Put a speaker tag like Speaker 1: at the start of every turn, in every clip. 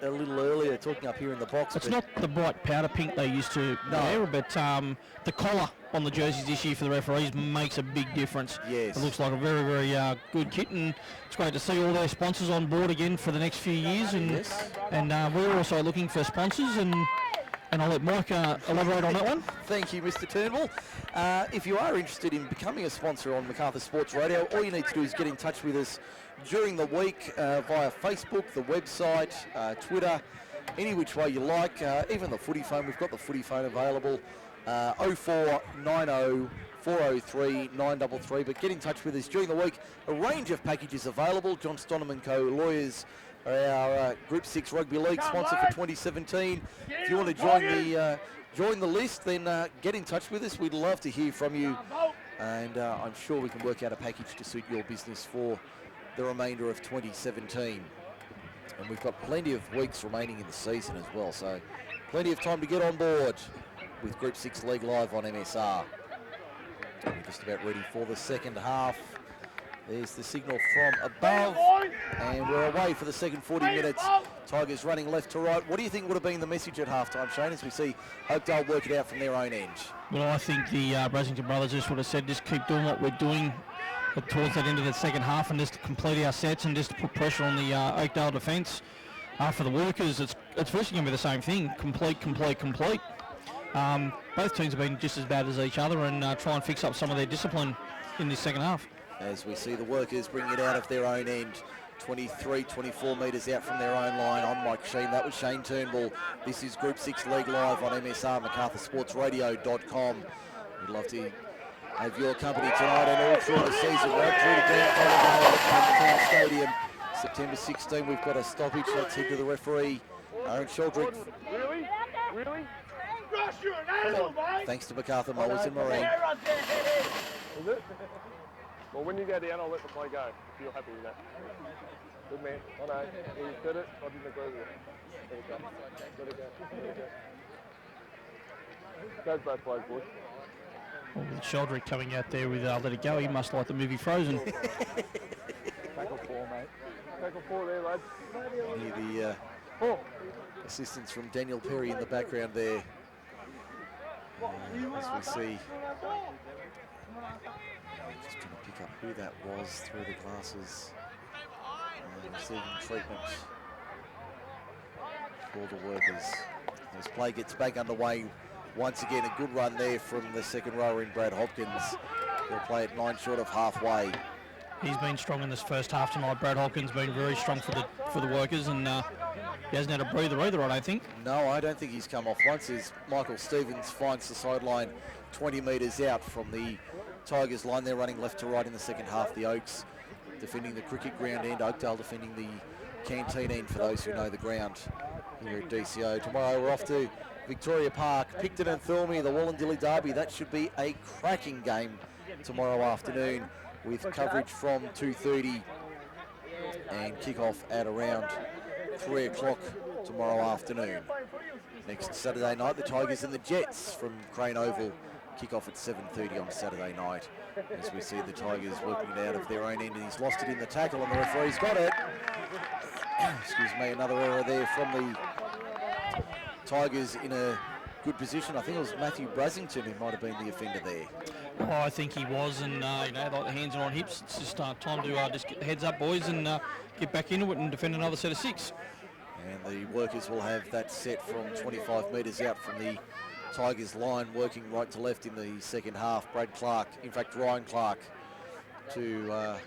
Speaker 1: a little earlier, talking up here in the box.
Speaker 2: It's not the bright powder pink they used to wear, but the collar on the jerseys this year for the referees makes a big difference.
Speaker 1: Yes.
Speaker 2: It looks like a very, very good kit, and it's great to see all their sponsors on board again for the next few years. And we're also looking for sponsors, and I'll let Mike elaborate on that one.
Speaker 1: Thank you, Mr. Turnbull. If you are interested in becoming a sponsor on Macarthur Sports Radio, all you need to do is get in touch with us during the week via Facebook, the website, Twitter, any which way you like, even the footy phone. We've got the footy phone available, 0490 403 933. But get in touch with us during the week. A range of packages available. John Stonham & Co. Lawyers are our Group 6 Rugby League sponsor for 2017. If you want to join the list, then get in touch with us. We'd love to hear from you, and I'm sure we can work out a package to suit your business for the remainder of 2017. And we've got plenty of weeks remaining in the season as well, so plenty of time to get on board with Group 6 League Live on MSR. We're just about ready for the second half. There's the signal from above, and we're away for the second 40 minutes. Tigers running left to right. What do you think would have been the message at halftime, Shane, as we see Oakdale work it out from their own end?
Speaker 2: Well, I think the Brasington brothers just would have said, just keep doing what we're doing towards that end of the second half, and just to complete our sets and just to put pressure on the Oakdale defence. For the workers, it's virtually going to be the same thing, complete. Both teams have been just as bad as each other, and try and fix up some of their discipline in this second half.
Speaker 1: As we see the workers bring it out of their own end, 23, 24 metres out from their own line. I'm Mike Shean, that was Shane Turnbull. This is Group 6 League Live on MSR, MacArthurSportsRadio.com. We'd love to have your company tonight and all through the season, right through to Grand Final at Town Stadium. September 16, we've got a stoppage. Let's head to the referee, Aaron Sheldrick.
Speaker 3: Really?
Speaker 1: Thanks to MacArthur Mowers and Marine.
Speaker 3: Is it? Well, when you go down, I'll let the play go, if you're happy with that. Good man. I know. You said it. I didn't agree with it. Let it go. Let it go. Goes both ways, boys.
Speaker 2: Well, with Sheldrick coming out there with Let It Go, he must like the movie Frozen.
Speaker 3: Tackle 4, mate. Tackle 4 there, lads.
Speaker 1: Hear the assistance from Daniel Perry in the background there. As we see, just trying to pick up who that was through the glasses. Receiving treatment for the workers. As play gets back underway, once again a good run there from the second rower in Brad Hopkins. He'll play at 9 short of halfway.
Speaker 2: He's been strong in this first half tonight. Brad Hopkins been very strong for the workers, and he hasn't had a breather either, I don't think.
Speaker 1: No, I don't think he's come off once, as Michael Stevens finds the sideline 20 metres out from the Tigers line. They're running left to right in the second half. The Oaks defending the cricket ground end, Oakdale defending the canteen end, for those who know the ground here at DCO. Tomorrow we're off to Victoria Park, Picton and Thurley, the Wallandilly Derby. That should be a cracking game tomorrow afternoon, with coverage from 2:30 and kick-off at around 3 o'clock tomorrow afternoon. Next Saturday night, the Tigers and the Jets from Crane Oval, kick-off at 7:30 on Saturday night. As we see the Tigers working it out of their own end, and he's lost it in the tackle, and the referee's got it. Excuse me, another error there from the Tigers in a good position. I think it was Matthew Brasington who might have been the offender there.
Speaker 2: Oh, I think he was, and like the hands are on hips. It's just time to just get the heads up, boys, and get back into it and defend another set of 6.
Speaker 1: And the workers will have that set from 25 metres out from the Tigers line, working right to left in the second half. Ryan Clark to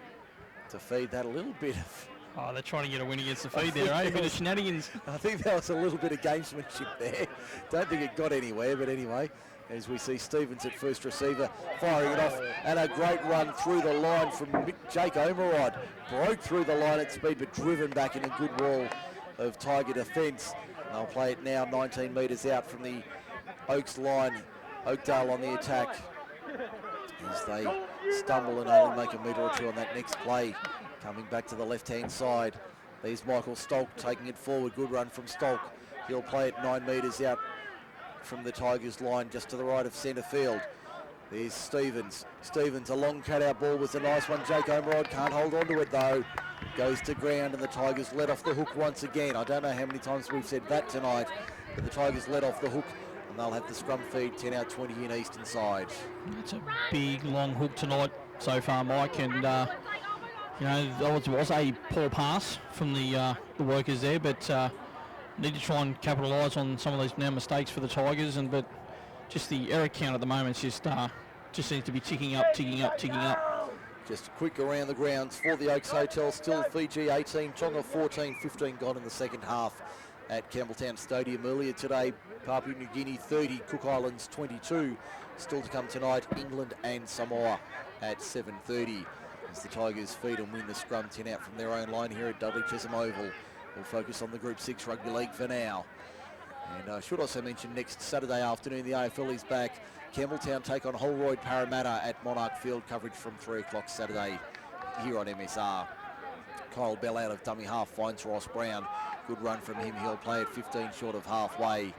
Speaker 1: feed that a little bit of...
Speaker 2: Oh, they're trying to get a win against the feed there, eh? A bit of shenanigans.
Speaker 1: I think that was a little bit of gamesmanship there. Don't think it got anywhere, but anyway, as we see Stevens at first receiver, firing it off, and a great run through the line from Jake Omerod. Broke through the line at speed, but driven back in a good wall of Tiger defence. They'll play it now 19 metres out from the Oaks line. Oakdale on the attack as they stumble and only make a metre or two on that next play. Coming back to the left-hand side, there's Michael Stolk taking it forward. Good run from Stolk. He'll play it 9 metres out from the Tigers line, just to the right of centre field. There's Stevens. Stevens, a long cut-out ball was a nice one. Jake Omerod can't hold on to it though. goes to ground, and the Tigers let off the hook once again. I don't know how many times we've said that tonight, but the Tigers let off the hook, and they'll have the scrum feed 10 out 20 in eastern side.
Speaker 2: It's a big, long hook tonight so far, Mike, and you know, it was a poor pass from the workers there, but need to try and capitalise on some of those now mistakes for the Tigers, but just the error count at the moment just seems to be ticking up.
Speaker 1: Just a quick around the grounds for the Oaks Hotel. Still Fiji 18, Tonga 14, 15 gone in the second half at Campbelltown Stadium earlier today. Papua New Guinea 30, Cook Islands 22. Still to come tonight, England and Samoa at 7:30. As the Tigers feed and win the scrum 10 out from their own line here at Dudley Chesham Oval. We'll focus on the Group 6 Rugby League for now. And I should also mention next Saturday afternoon the AFL is back. Campbelltown take on Holroyd Parramatta at Monarch Field. Coverage from 3 o'clock Saturday here on MSR. Kyle Bell out of dummy half finds Ross Brown. Good run from him. He'll play at 15 short of halfway.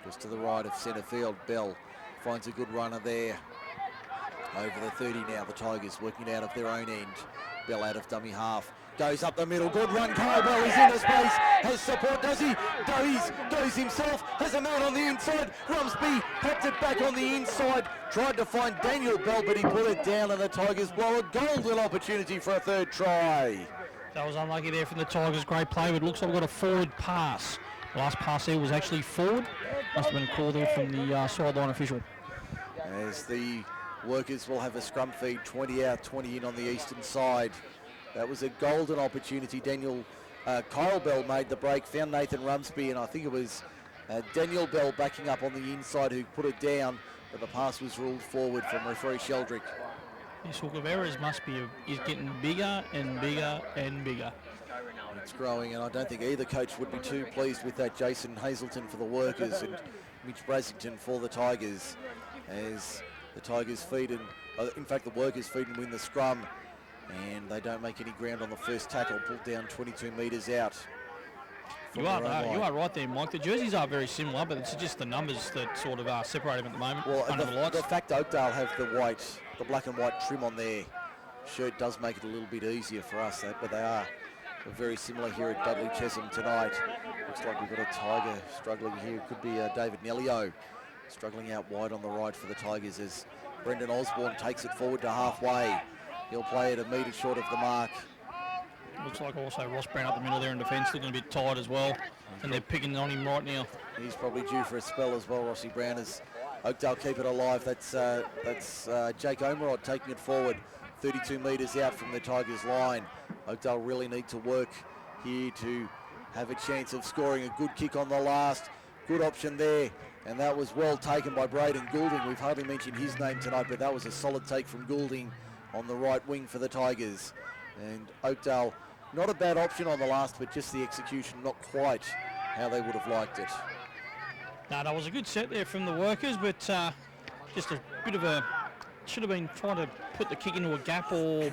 Speaker 1: Just to the right of centre field. Bell finds a good runner there. Over the 30 now. The Tigers working out of their own end. Bell out of dummy half. Goes up the middle, good run, Kyle Bell is into space, has support, does he? Goes himself, has a man on the inside, Rumsby popped it back on the inside, tried to find Daniel Bell, but he put it down, and the Tigers blow a golden opportunity for a third try.
Speaker 2: That was unlucky there from the Tigers, great play, but it looks like we've got a forward pass. The last pass there was actually forward, must have been a call there from the sideline official.
Speaker 1: As the workers will have a scrum feed, 20 out, 20 in on the eastern side. That was a golden opportunity. Kyle Bell made the break, found Nathan Rumsby, and I think it was Daniel Bell backing up on the inside who put it down, but the pass was ruled forward from referee Sheldrick.
Speaker 2: This hook of errors is getting bigger and bigger and bigger.
Speaker 1: It's growing, and I don't think either coach would be too pleased with that. Jason Hazelton for the workers and Mitch Brasington for the Tigers, as the Tigers feed and, in fact, the workers feed and win the scrum. And they don't make any ground on the first tackle, pulled down 22 metres out.
Speaker 2: You are right there, Mike. The jerseys are very similar, but it's just the numbers that sort of separate them at the moment.
Speaker 1: Well,
Speaker 2: under the lights.
Speaker 1: The fact Oakdale have the black and white trim on their shirt does make it a little bit easier for us, but they are very similar here at Dudley Chesham tonight. Looks like we've got a Tiger struggling here. It could be David Nellio struggling out wide on the right for the Tigers as Brendan Osborne takes it forward to halfway. He'll play it a metre short of the mark.
Speaker 2: Looks like also Ross Brown up the middle there in defence, looking a bit tired as well. And they're picking on him right now.
Speaker 1: He's probably due for a spell as well, Rossi Brown, as Oakdale keep it alive. That's Jake Omerod taking it forward, 32 metres out from the Tigers' line. Oakdale really need to work here to have a chance of scoring a good kick on the last. Good option there, and that was well taken by Braden Goulding. We've hardly mentioned his name tonight, but that was a solid take from Goulding on the right wing for the Tigers. And Oakdale, not a bad option on the last, but just the execution not quite how they would have liked it.
Speaker 2: No, that was a good set there from the workers, but just a bit of a, should have been trying to put the kick into a gap or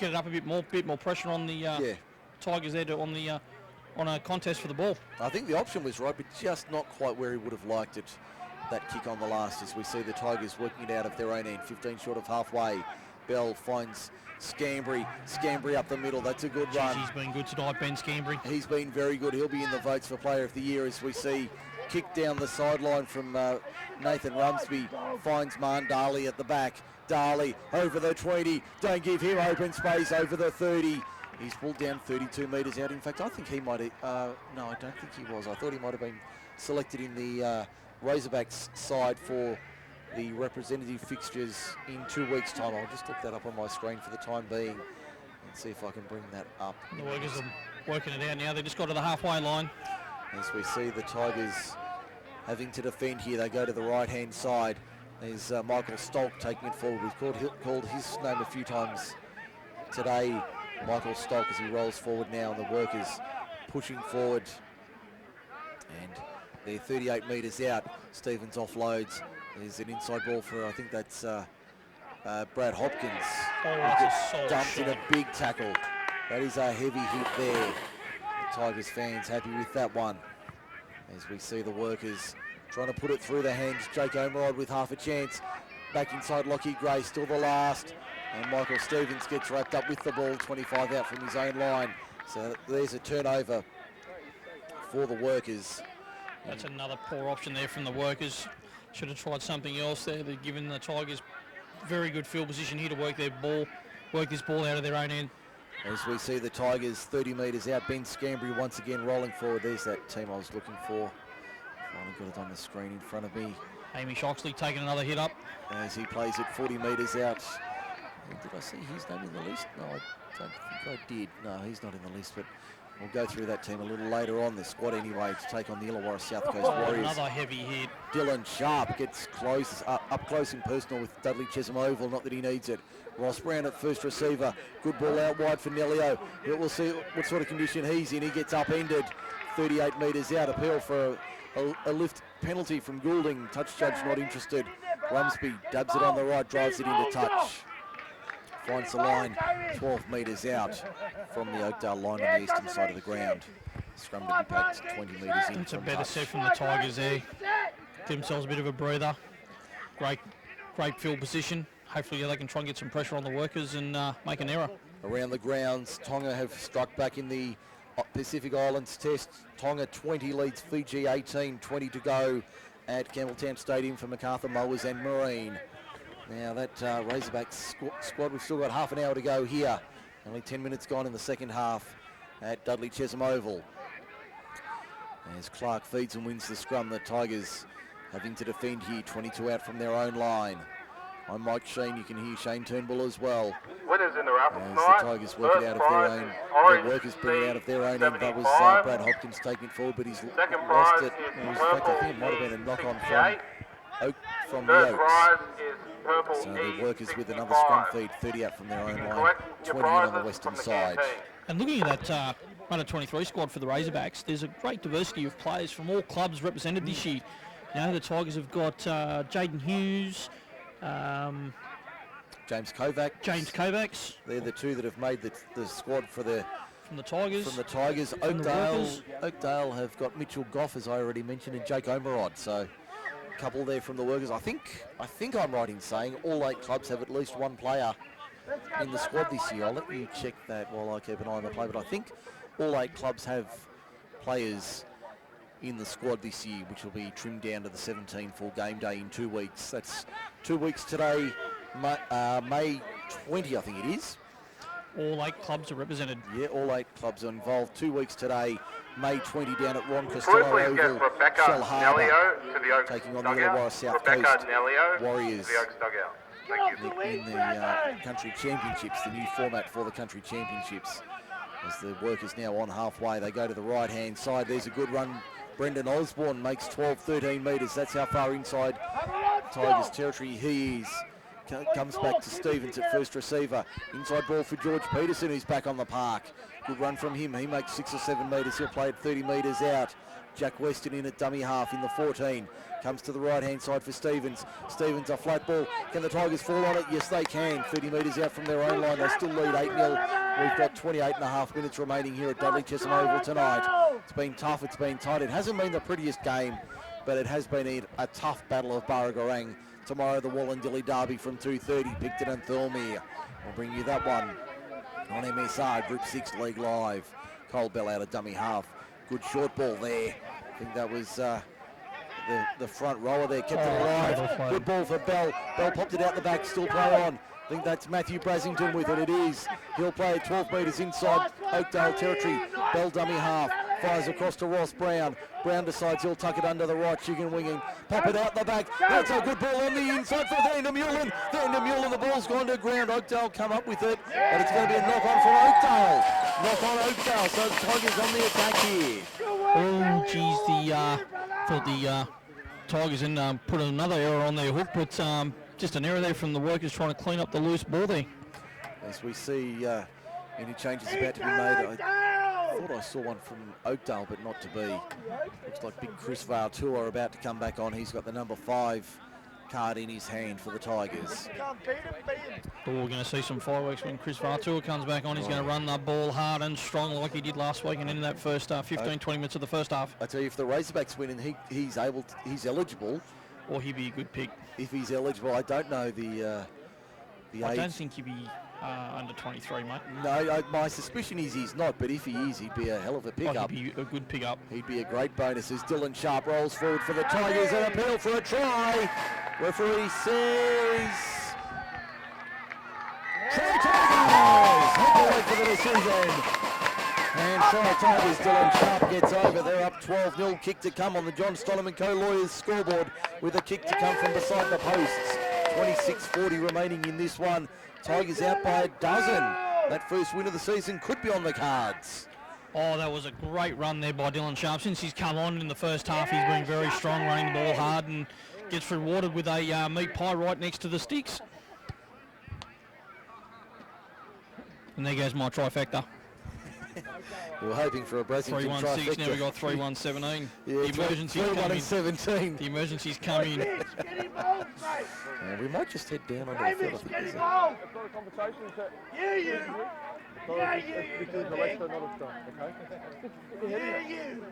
Speaker 2: get it up a bit more pressure on the Tigers there on a contest for the ball.
Speaker 1: I think the option was right, but just not quite where he would have liked it, that kick on the last, as we see the Tigers working it out of their own end, 15 short of halfway. Bell finds Scambry up the middle. That's a good run.
Speaker 2: He's been good tonight, Ben Scambry.
Speaker 1: He's been very good. He'll be in the votes for Player of the Year, as we see kick down the sideline from Nathan Rumsby. Finds Darley at the back. Darley over the 20. Don't give him open space over the 30. He's pulled down 32 metres out. In fact, I think he might have... no, I don't think he was. I thought he might have been selected in the Razorbacks side for the representative fixtures in 2 weeks' time. I'll just look that up on my screen for the time being and see if I can bring that up.
Speaker 2: The workers are working it out now. They just got to the halfway line.
Speaker 1: As we see the Tigers having to defend here, they go to the right-hand side. There's Michael Stolk taking it forward. We've called his name a few times today, Michael Stolk, as he rolls forward now, and the workers pushing forward. And they're 38 metres out. Stevens offloads. There's an inside ball for, I think that's Brad Hopkins.
Speaker 2: Oh, that's a
Speaker 1: dumped
Speaker 2: shot.
Speaker 1: in a big tackle. That is a heavy hit there. The Tigers fans happy with that one. As we see the workers trying to put it through the hands. Jake Omerod with half a chance. Back inside Lockie Gray, still the last. And Michael Stevens gets wrapped up with the ball, 25 out from his own line. So there's a turnover for the workers.
Speaker 2: That's another poor option there from the workers. Should have tried something else there. They've given the Tigers very good field position here to work this ball out of their own end.
Speaker 1: As we see the Tigers 30 metres out, Ben Scambry once again rolling forward. There's that team I was looking for. Finally got it on the screen in front of me.
Speaker 2: Amy Shoxley taking another hit up.
Speaker 1: As he plays it 40 metres out. Did I see his name in the list? No, I don't think I did. No, he's not in the list, but we'll go through that team a little later on. The squad anyway to take on the Illawarra South Coast Warriors.
Speaker 2: Another heavy hit.
Speaker 1: Dylan Sharp gets close, up close and personal with Dudley Chesham Oval, not that he needs it. Ross Brown at first receiver. Good ball out wide for Nelio. We'll see what sort of condition he's in. He gets upended 38 metres out. Appeal for a lift penalty from Goulding. Touch judge not interested. Rumsby dubs it on the right, drives it into touch. Finds the line 12 metres out from the Oakdale line on the eastern side of the ground. Scrum to be packed 20 metres in.
Speaker 2: It's a better set from the Tigers there. Give themselves a bit of a breather. Great field position. Hopefully they can try and get some pressure on the workers and make an error.
Speaker 1: Around the grounds, Tonga have struck back in the Pacific Islands Test. Tonga 20 leads Fiji 18, 20 to go at Campbelltown Stadium for MacArthur Mowers and Marine. Now that Razorback squad, we've still got half an hour to go here. Only 10 minutes gone in the second half at Dudley Chesham Oval. As Clark feeds and wins the scrum, the Tigers having to defend here, 22 out from their own line. I'm Mike Shean, you can hear Shane Turnbull as well.
Speaker 3: Winners in the raffle
Speaker 1: As
Speaker 3: tonight.
Speaker 1: the Tigers work it out of their own, the workers bring it out of their own end. That was Brad Hopkins taking it forward, but he's lost it. In fact, I think it might have been a knock-on from the Oaks. So the workers with another scrum feed, 30 out from their own line, 20 in on the western side.
Speaker 2: And looking at that under 23 squad for the Razorbacks, there's a great diversity of players from all clubs represented this year. You know, the Tigers have got Jaden Hughes,
Speaker 1: James Kovacs. They're the two that have made the squad from the Tigers. Oakdale have got Mitchell Goff, as I already mentioned, and Jake Omerod. So a couple there from the workers. I think I'm right in saying all 8 clubs have at least one player in the squad this year. I'll let you check that while I keep an eye on the play. But I think all 8 clubs have players in the squad this year, which will be trimmed down to the 17 for game day in 2 weeks. That's 2 weeks today, May 20, I think it is.
Speaker 2: All 8 clubs are represented.
Speaker 1: Yeah, all 8 clubs are involved. 2 weeks today, May 20 down at Ron Costello Oval, Shell Harbour, taking on the Illawarra South Coast Warriors in the Country Championships, the new format for the Country Championships. As the workers now on halfway, they go to the right-hand side. There's a good run. Brendan Osborne makes 12, 13 metres. That's how far inside Tigers territory he is. Comes back to Stevens at first receiver. Inside ball for George Peterson, who's back on the park. Good run from him. He makes 6 or 7 metres. He'll play it 30 metres out. Jack Weston in at dummy half in the 14. Comes to the right-hand side for Stevens. Stevens, a flat ball. Can the Tigers fall on it? Yes, they can. 30 metres out from their own line. They still lead 8-0. We've got 28 and a half minutes remaining here at Dudley Chesham Oval tonight. It's been tough. It's been tight. It hasn't been the prettiest game, but it has been a tough battle of Barragarang. Tomorrow, the Wallandilly Derby from 2:30, Picton and Thirlmere. We'll bring you that one on MSR, Group 6 League Live. Cole Bell out of dummy half. Good short ball there. I think that was the front rower there, kept it alive. Good ball for Bell. Bell popped it out the back, still play on. I think that's Matthew Brasington with it. It is. He'll play it 12 metres inside Oakdale territory. Bell dummy half. Fires across to Ross Brown. Brown decides he'll tuck it under the right, chicken winging. Pop it out the back. That's a good ball on the inside for Vandermeulen. The ball's gone to ground. Oakdale come up with it, but it's going to be a knock-on for Oakdale. Knock-on Oakdale, so the Tigers on the attack here.
Speaker 2: Oh, geez, thought the Tigers and put another error on their hook, but just an error there from the workers trying to clean up the loose ball there.
Speaker 1: As we see any changes about to be made, I thought I saw one from Oakdale, but not to be. Looks like big Chris Vartua about to come back on. He's got the number 5 card in his hand for the Tigers.
Speaker 2: But we're going to see some fireworks when Chris Vartua comes back on. He's going to run the ball hard and strong like he did last week and in that first 15-20 minutes of the first half.
Speaker 1: I tell you, if the Razorbacks win and he's eligible,
Speaker 2: or he'd be a good pick.
Speaker 1: If he's eligible, I don't know the
Speaker 2: I
Speaker 1: age.
Speaker 2: don't think he'd be under 23, mate.
Speaker 1: No, my suspicion is he's not, but if he is, he'd be a hell of a pickup.
Speaker 2: He'd be a good pickup.
Speaker 1: He'd be a great bonus as Dylan Sharp rolls forward for the Tigers. An appeal for a try. Referee says... Try Tigers! Head away for the decision. And try Tigers, Dylan Sharp gets over. They're up 12-0. Kick to come on the John Stollam & Co. Lawyers scoreboard with a kick to come from beside the posts. 26:40 remaining in this one. Tigers out by a dozen. That first win of the season could be on the cards.
Speaker 2: Oh, that was a great run there by Dylan Sharp. Since he's come on in the first half, he's been very strong, running the ball hard, and gets rewarded with a meat pie right next to the sticks. And there goes my trifecta.
Speaker 1: We were hoping for a Brassington trifecta.
Speaker 2: 3-1-6, now we got 3-1-17.
Speaker 1: Yeah,
Speaker 2: the emergency's
Speaker 1: 3-1-17.
Speaker 2: The emergency's coming.
Speaker 1: We might just head down onto the field, I think.
Speaker 3: It's not a conversation, is it?
Speaker 4: Yeah, you. Yeah, you.
Speaker 3: This is the Leicester, not a start, okay?
Speaker 4: Yeah, you.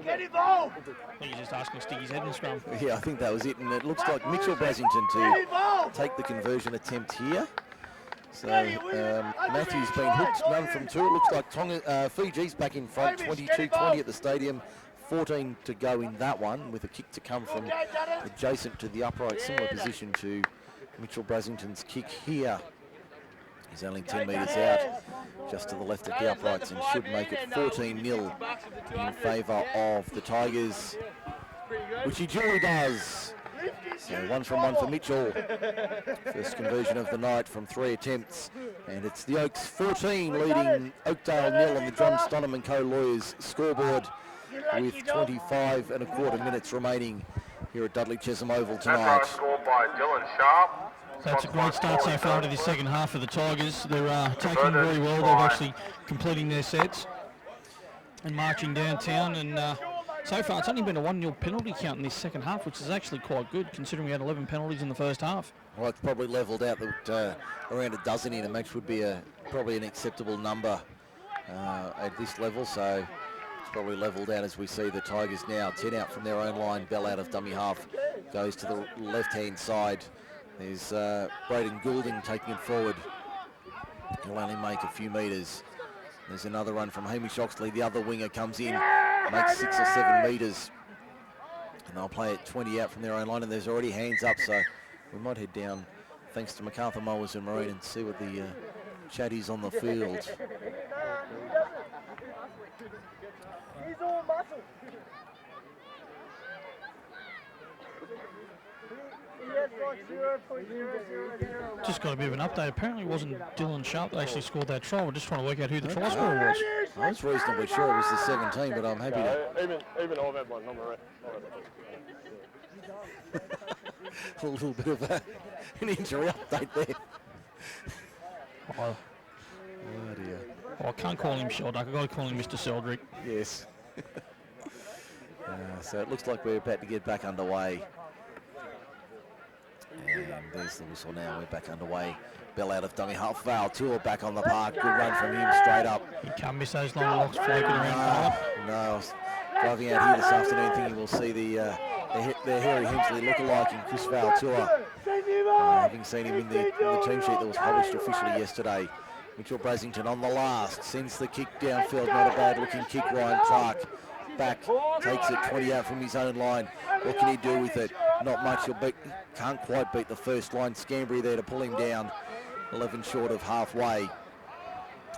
Speaker 4: Get involved.
Speaker 2: I think he's just asking to stick his head in the scrum.
Speaker 1: Yeah, I think that was it, and it looks like Mitchell Brassington to take the conversion attempt here. So Matthew's been hooked, none from two. It looks like Fiji's back in front, 22-20 at the stadium. 14 to go in that one, with a kick to come from adjacent to the upright, similar position to Mitchell Brassington's kick here. He's only 10 metres out, just to the left of the uprights, and should make it 14-0 in favour of the Tigers, which he duly does. So 1 from 1 for Mitchell. First conversion of the night from 3 attempts, and it's the Oaks 14 leading Oakdale 0 on the John Stollam & Co. Lawyers scoreboard, with 25 and a quarter minutes remaining here at Dudley Chesham Oval tonight.
Speaker 3: Scored by Dylan Sharp.
Speaker 2: That's a great start so far to the second half for the Tigers. They're taking very well. They're actually completing their sets and marching downtown. And so far, it's only been a 1-0 penalty count in this second half, which is actually quite good, considering we had 11 penalties in the first half.
Speaker 1: Well, it's probably levelled out that around a dozen in a match would be probably an acceptable number at this level. So it's probably levelled out as we see the Tigers now 10 out from their own line. Bell out of dummy half goes to the left-hand side. There's Braden Goulding taking it forward. He'll only make a few metres. There's another run from Hamish Oxley. The other winger comes in, makes 6 or 7 metres. And they'll play it 20 out from their own line, and there's already hands up, so we might head down, thanks to MacArthur Mowers and Marine, and see what the chat is on the field.
Speaker 4: He's all muscle.
Speaker 2: Just got a bit of an update. Apparently it wasn't Dylan Sharp that actually scored that try. We're just trying to work out who the try scorer was.
Speaker 1: I was reasonably sure it was the 17, but I'm happy to...
Speaker 3: Even I've had one, not right.
Speaker 1: A little bit of an injury update there.
Speaker 2: Oh
Speaker 1: dear.
Speaker 2: I can't call him Shelduck. I've got to call him Mr. Seldrick.
Speaker 1: Yes. So it looks like we're about to get back underway. And there's the whistle now. We're back underway. Bell out of dummy half. Val Tour back on the park. Good run from him straight up.
Speaker 2: He can't miss those long locks floating around.
Speaker 1: No, I was driving out here this afternoon thinking we'll see the Harry Hemsley lookalike in Chris Valtour. Having seen him in the team sheet that was published officially yesterday. Mitchell Brassington on the last. Sends the kick downfield. Not a bad looking kick. Ryan Clark back. Takes it 20 out from his own line. What can he do with it? Not much. Can't quite beat the first line. Scambry there to pull him down. 11 short of halfway,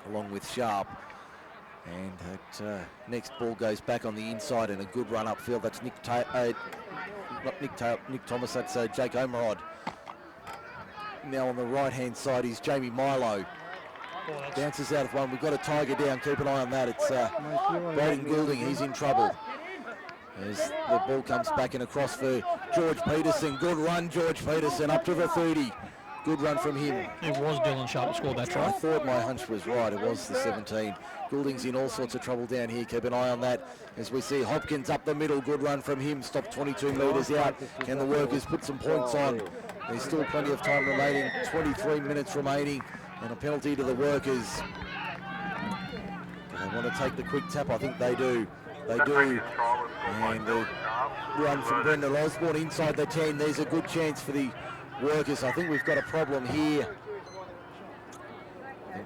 Speaker 1: along with Sharp. And that next ball goes back on the inside, and a good run upfield. That's Nick Thomas. That's Jake Omerod. Now on the right-hand side is Jamie Milo. Bounces out of one. We've got a Tiger down. Keep an eye on that. It's Braden Goulding. He's in trouble. As the ball comes back and across for George Peterson. Good run, George Peterson, up to the 30. Good run from him.
Speaker 2: It was Dylan Sharp who scored that try.
Speaker 1: I thought my hunch was right. It was the 17. Goulding's in all sorts of trouble down here. Keep an eye on that as we see Hopkins up the middle. Good run from him. Stopped 22 metres out. Can the workers put some points on? There's still plenty of time remaining. 23 minutes remaining. And a penalty to the workers. They want to take the quick tap. I think they do. They do. And the run from Brendan Osborne inside the 10. There's a good chance for the workers. I think we've got a problem here.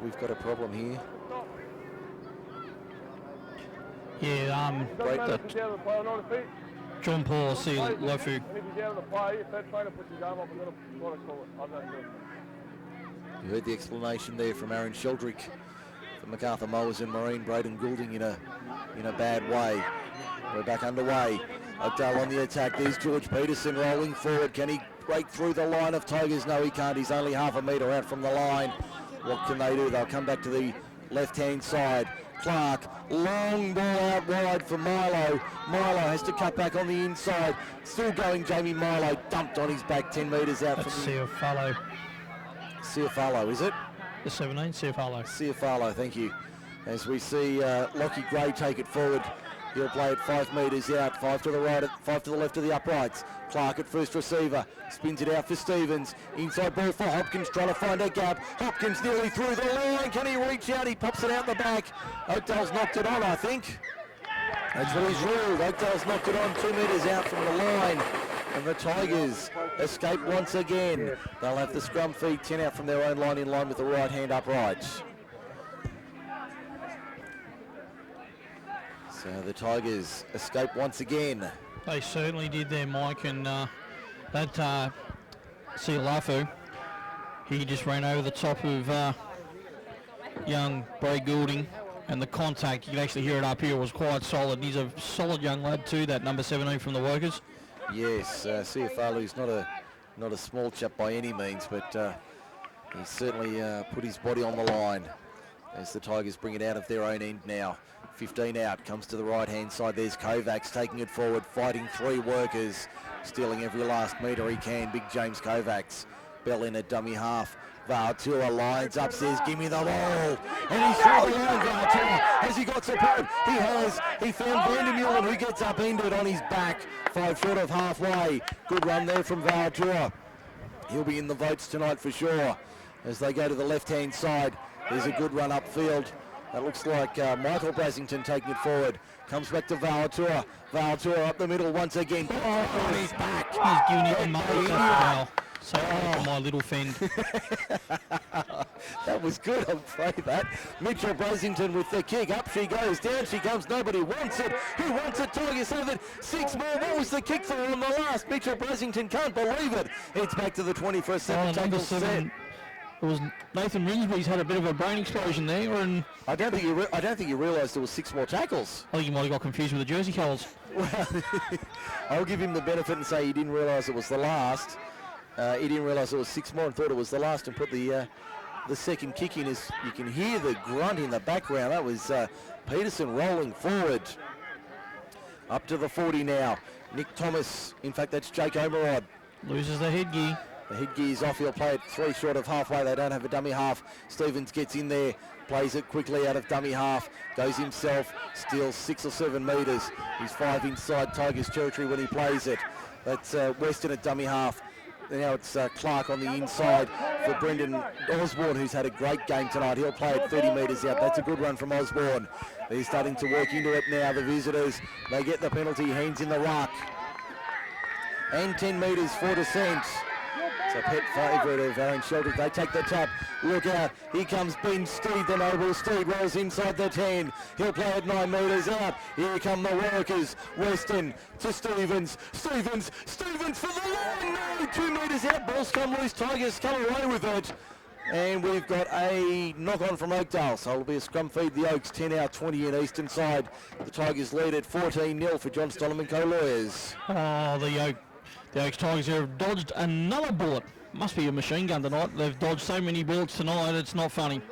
Speaker 1: we've got a problem here.
Speaker 2: Yeah,
Speaker 3: Doesn't matter if he's out of the play or not. If he,
Speaker 2: John Paul, see Lofu.
Speaker 3: and if he's out of the play, if that trainer puts his arm up, I'm going to call it. I don't know.
Speaker 1: You heard the explanation there from Aaron Sheldrick for MacArthur Mowers and Marine Braden Goulding in a bad way. We're back underway. Oakdale on the attack. There's George Peterson rolling forward. Can he break through the line of Tigers? No, he can't. He's only half a metre out from the line. What can they do? They'll come back to the left-hand side. Clark, long ball out wide for Milo. Milo has to cut back on the inside. Still going, Jamie Milo dumped on his back 10 metres out
Speaker 2: That's
Speaker 1: from the...
Speaker 2: Ciafalo.
Speaker 1: Ciafalo, is it?
Speaker 2: The 17, Ciafalo.
Speaker 1: Ciafalo, thank you. As we see Lockie Gray take it forward. He'll play it 5 metres out, 5 to the right, 5 to the left of the uprights. Clark at first receiver, spins it out for Stevens. Inside ball for Hopkins, trying to find a gap. Hopkins nearly through the line. Can he reach out? He pops it out the back. Oakdale's knocked it on, I think. That's what he's ruled. Oakdale's knocked it on 2 metres out from the line. And the Tigers escape once again. They'll have the scrum feed 10 out from their own line in line with the right hand uprights. So the Tigers escape once again.
Speaker 2: They certainly did there, Mike, and that Cialafu, he just ran over the top of young Bray Goulding, and the contact, you can actually hear it up here, was quite solid. He's a solid young lad too, that number 17 from the Workers.
Speaker 1: Yes, Ciafalu's not a small chap by any means, but he certainly put his body on the line as the Tigers bring it out of their own end now. 15 out, comes to the right-hand side. There's Kovacs taking it forward, fighting 3 Workers, stealing every last metre he can. Big James Kovacs, Bell in at dummy half. Valtura lines up, says, give me the ball. And he's through the line, Valtura. Has he got support? He has. He found Vandermeulen, who gets upended on his back, 5 short of halfway. Good run there from Valtura. He'll be in the votes tonight for sure. As they go to the left-hand side, there's a good run upfield. That looks like Michael Brasington taking it forward. Comes back to Valtura. Valtura up the middle once again. Oh, on his back.
Speaker 2: He's giving it a mark now. So my little fend.
Speaker 1: That was good, I'll play that. Mitchell Brasington with the kick. Up she goes, down she comes, nobody wants it. Who wants it? Tigers have it. 6 more. What was the kick for on the last? Mitchell Brasington can't believe it. It's back to the 21st tackle set.
Speaker 2: It was Nathan Rinsby's had a bit of a brain explosion there, and
Speaker 1: I don't think you realised there was 6 more tackles.
Speaker 2: I think he might have got confused with the jersey colours.
Speaker 1: Well, I'll give him the benefit and say he didn't realise it was the last. He didn't realise it was 6 more and thought it was the last, and put the second kick in. As you can hear the grunt in the background. That was Peterson rolling forward. Up to the 40 now. Nick Thomas. In fact, that's Jake Omerod.
Speaker 2: Loses the headgear.
Speaker 1: The headgear's off. He'll play it 3 short of halfway. They don't have a dummy half. Stevens gets in there, plays it quickly out of dummy half, goes himself, steals 6 or 7 metres. He's 5 inside Tigers territory when he plays it. That's Weston at dummy half. Now it's Clark on the inside for Brendan Osborne, who's had a great game tonight. He'll play it 30 metres out. That's a good run from Osborne. They're starting to work into it now, the visitors. They get the penalty, hands in the ruck. And 10 metres for descent. It's a pet favourite of Aaron Sheldrick. They take the tap. Look out. Here comes Ben Steed, the noble Steed. Rolls inside the 10. He'll play it 9 metres out. Here come the Workers. Weston to Stevens. Stevens for the line. No, 2 metres out. Ball's come loose. Tigers come away with it. And we've got a knock-on from Oakdale. So it'll be a scrum feed. The Oaks 10 out, 20 in eastern side. The Tigers lead at 14-0 for John Stollam & Co Lawyers.
Speaker 2: Oh, the Oaks Tigers have dodged another bullet. Must be a machine gun tonight. They've dodged so many bullets tonight, it's not funny.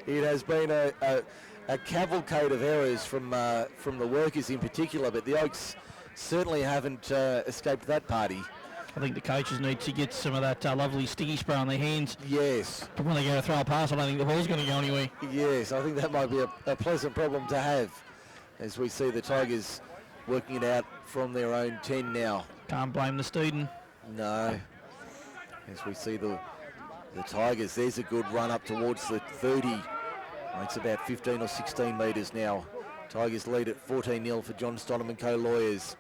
Speaker 1: It has been a cavalcade of errors from the Workers in particular, but the Oaks certainly haven't escaped that party.
Speaker 2: I think the coaches need to get some of that lovely sticky spray on their hands.
Speaker 1: Yes.
Speaker 2: But when they go to throw a pass, I don't think the ball's going to go anywhere.
Speaker 1: Yes, I think that might be a pleasant problem to have as we see the Tigers working it out from their own 10 now.
Speaker 2: Can't blame the Steeden.
Speaker 1: No. As we see the Tigers, there's a good run up towards the 30. It's about 15 or 16 metres now. Tigers lead at 14-0 for John Stollam & Co Lawyers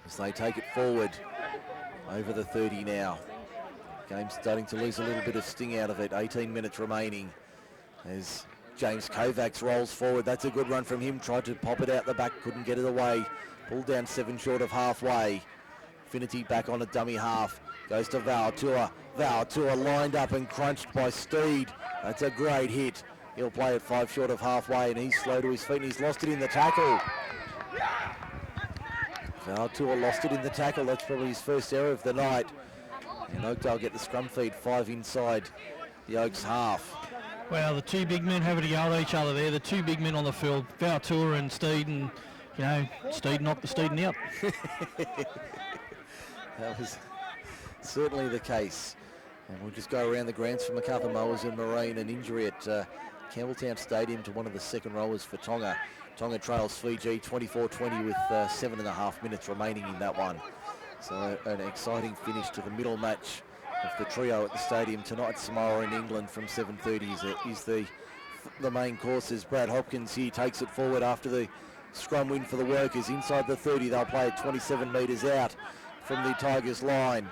Speaker 1: as they take it forward over the 30 now. Game's starting to lose a little bit of sting out of it. 18 minutes remaining. As James Kovacs rolls forward. That's a good run from him. Tried to pop it out the back, couldn't get it away. Pulled down 7 short of halfway. Finity back on a dummy half. Goes to Valatua. Valatua lined up and crunched by Steed. That's a great hit. He'll play it 5 short of halfway, and he's slow to his feet, and he's lost it in the tackle. Valatua lost it in the tackle. That's probably his first error of the night. And Oakdale get the scrum feed, 5 inside the Oaks half.
Speaker 2: Well, the two big men having to go at each other there. The two big men on the field, Valatua and Steed, and, you know, Steed knocked the Steed out.
Speaker 1: That was certainly the case. And we'll just go around the grounds for Macarthur Mowers and Marine. An injury at Campbelltown Stadium to one of the second rowers for Tonga. Tonga trails Fiji 24-20 with 7.5 minutes remaining in that one. So an exciting finish to the middle match of the trio at the stadium tonight. Samoa in England from 7:30 is the main course, as Brad Hopkins here takes it forward after the scrum win for the Workers. Inside the 30, they'll play it 27 metres out from the Tigers line.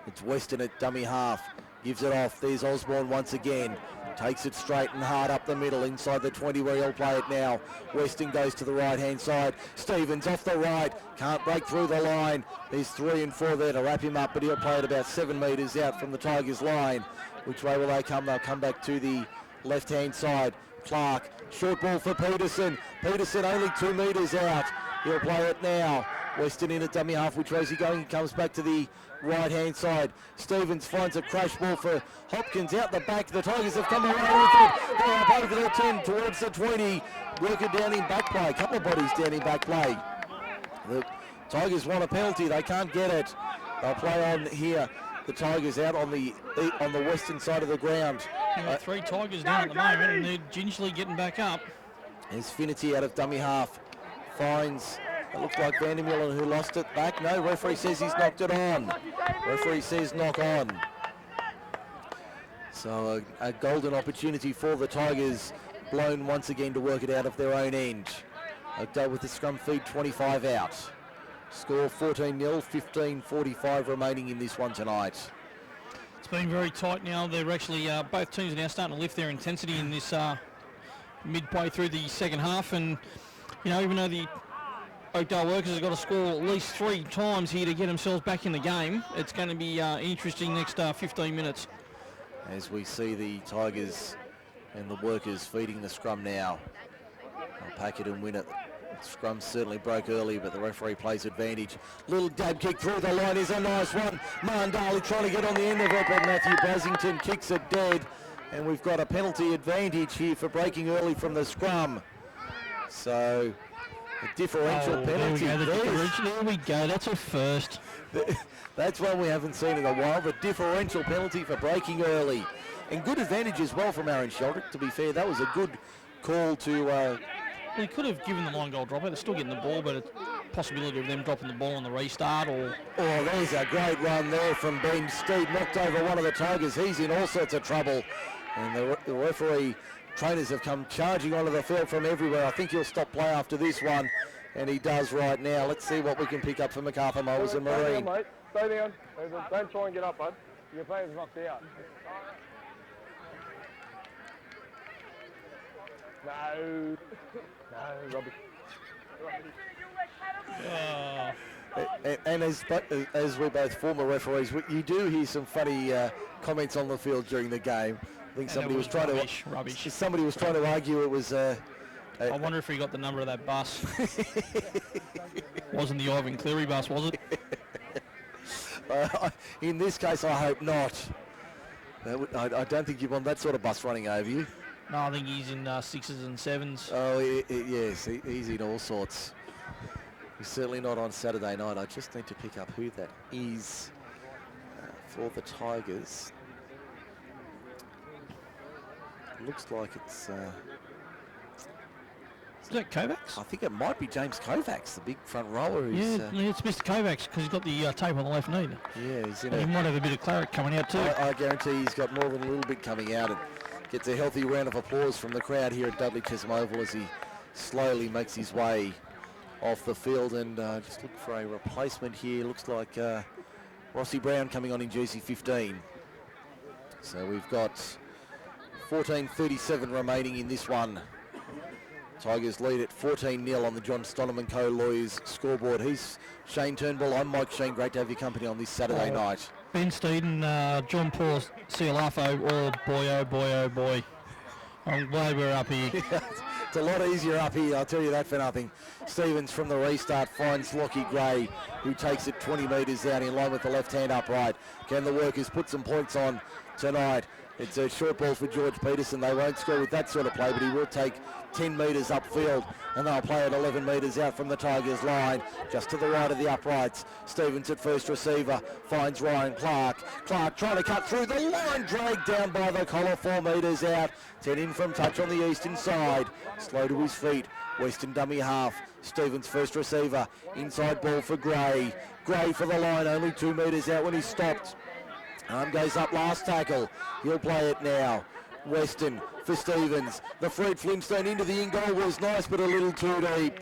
Speaker 1: It's Weston at dummy half, gives it off. There's Osborne once again. Takes it straight and hard up the middle, inside the 20 where he'll play it now. Weston goes to the right-hand side. Stevens off the right, can't break through the line. There's 3 and 4 there to wrap him up, but he'll play it about 7 metres out from the Tigers line. Which way will they come? They'll come back to the left-hand side. Clark, short ball for Peterson. Peterson only 2 metres out. He'll play it now. Weston in at dummy half. Which way is he going? He comes back to the right-hand side. Stevens finds a crash ball for Hopkins out the back. The Tigers have come away with it. They're up over the 10 towards the 20. Worker down in back play. A couple of bodies down in back play. The Tigers want a penalty. They can't get it. They'll play on here. The Tigers out on the western side of the ground.
Speaker 2: You've got 3 Tigers down at the moment, and they're gingerly getting back up.
Speaker 1: There's Finity out of dummy half. Finds, it looks like Vandermeulen who lost it back. No, referee says he's knocked it on. Referee says knock on. So a golden opportunity for the Tigers, blown once again to work it out of their own end. Oakdale with the scrum feed, 25 out. Score 14-0, 15:45 remaining in this one tonight.
Speaker 2: It's been very tight now. They're actually, both teams are now starting to lift their intensity in this midway through the second half. And, you know, even though the Oakdale Workers have got to score at least 3 times here to get themselves back in the game, it's going to be interesting next 15 minutes.
Speaker 1: As we see the Tigers and the Workers feeding the scrum now. They'll pack it and win it. Scrum certainly broke early, but the referee plays advantage. Little dab kick through the line is a nice one. Mandali trying to get on the end of it, but Matthew Brasington kicks it dead. And we've got a penalty advantage here for breaking early from the scrum. So, a differential penalty.
Speaker 2: There we go, that's a first.
Speaker 1: That's one we haven't seen in a while, the differential penalty for breaking early. And good advantage as well from Aaron Sheldrick, to be fair. That was a good call to...
Speaker 2: He could have given the line goal dropout. They're still getting the ball, but a possibility of them dropping the ball on the restart or...
Speaker 1: Oh, there's a great run there from Ben Steed. Knocked over one of the Tigers. He's in all sorts of trouble. And the referee trainers have come charging onto the field from everywhere. I think he'll stop play after this one. And he does right now. Let's see what we can pick up for Macarthur Mowers and Marine.
Speaker 3: Stay down, mate. Stay down. Don't try and get up, bud. Your player's knocked out. No. No, rubbish.
Speaker 1: And as we're both former referees, you do hear some funny comments on the field during the game. I think somebody was trying
Speaker 2: rubbish.
Speaker 1: Somebody was trying to argue it was.
Speaker 2: I wonder if he got the number of that bus. Wasn't the Ivan Cleary bus, was it?
Speaker 1: In this case, I hope not. I don't think you want that sort of bus running over you.
Speaker 2: No, I think he's in 6s and 7s.
Speaker 1: Oh, yes, he's in all sorts. He's certainly not on Saturday night. I just need to pick up who that is for the Tigers. Looks like it's...
Speaker 2: Is that Kovacs?
Speaker 1: I think it might be James Kovacs, the big front rower.
Speaker 2: Who's, it's Mr. Kovacs because he's got the tape on the left knee.
Speaker 1: Yeah, he's in
Speaker 2: he might have a bit of claret coming out too.
Speaker 1: I guarantee he's got more than a little bit coming out. And gets a healthy round of applause from the crowd here at Dudley Chesham Oval as he slowly makes his way off the field. And just look for a replacement here. Looks like Rossi Brown coming on in jersey 15. So we've got 14:37 remaining in this one. Tigers lead at 14-0 on the John Stoneman Co. Lawyers scoreboard. He's Shane Turnbull. I'm Mike Shean. Great to have your company on this Saturday night.
Speaker 2: Ben Steed and John Paul Cialafo. Oh boy, oh boy, oh boy. I'm glad we're up here.
Speaker 1: It's a lot easier up here, I'll tell you that for nothing. Stevens from the restart finds Lockie Gray, who takes it 20 metres out in line with the left-hand upright. Can the Workers put some points on tonight? It's a short ball for George Peterson. They won't score with that sort of play, but he will take 10 metres upfield, and they'll play it 11 metres out from the Tigers line, just to the right of the uprights. Stevens at first receiver, finds Ryan Clark. Clark trying to cut through the line, dragged down by the collar, 4 metres out. 10 in from touch on the eastern side. Slow to his feet, Western dummy half. Stevens first receiver, inside ball for Gray. Gray for the line, only 2 metres out when he stopped. Arm goes up, last tackle. He'll play it now. Weston for Stevens. The Fred Flintstone into the in-goal was nice, but a little too deep.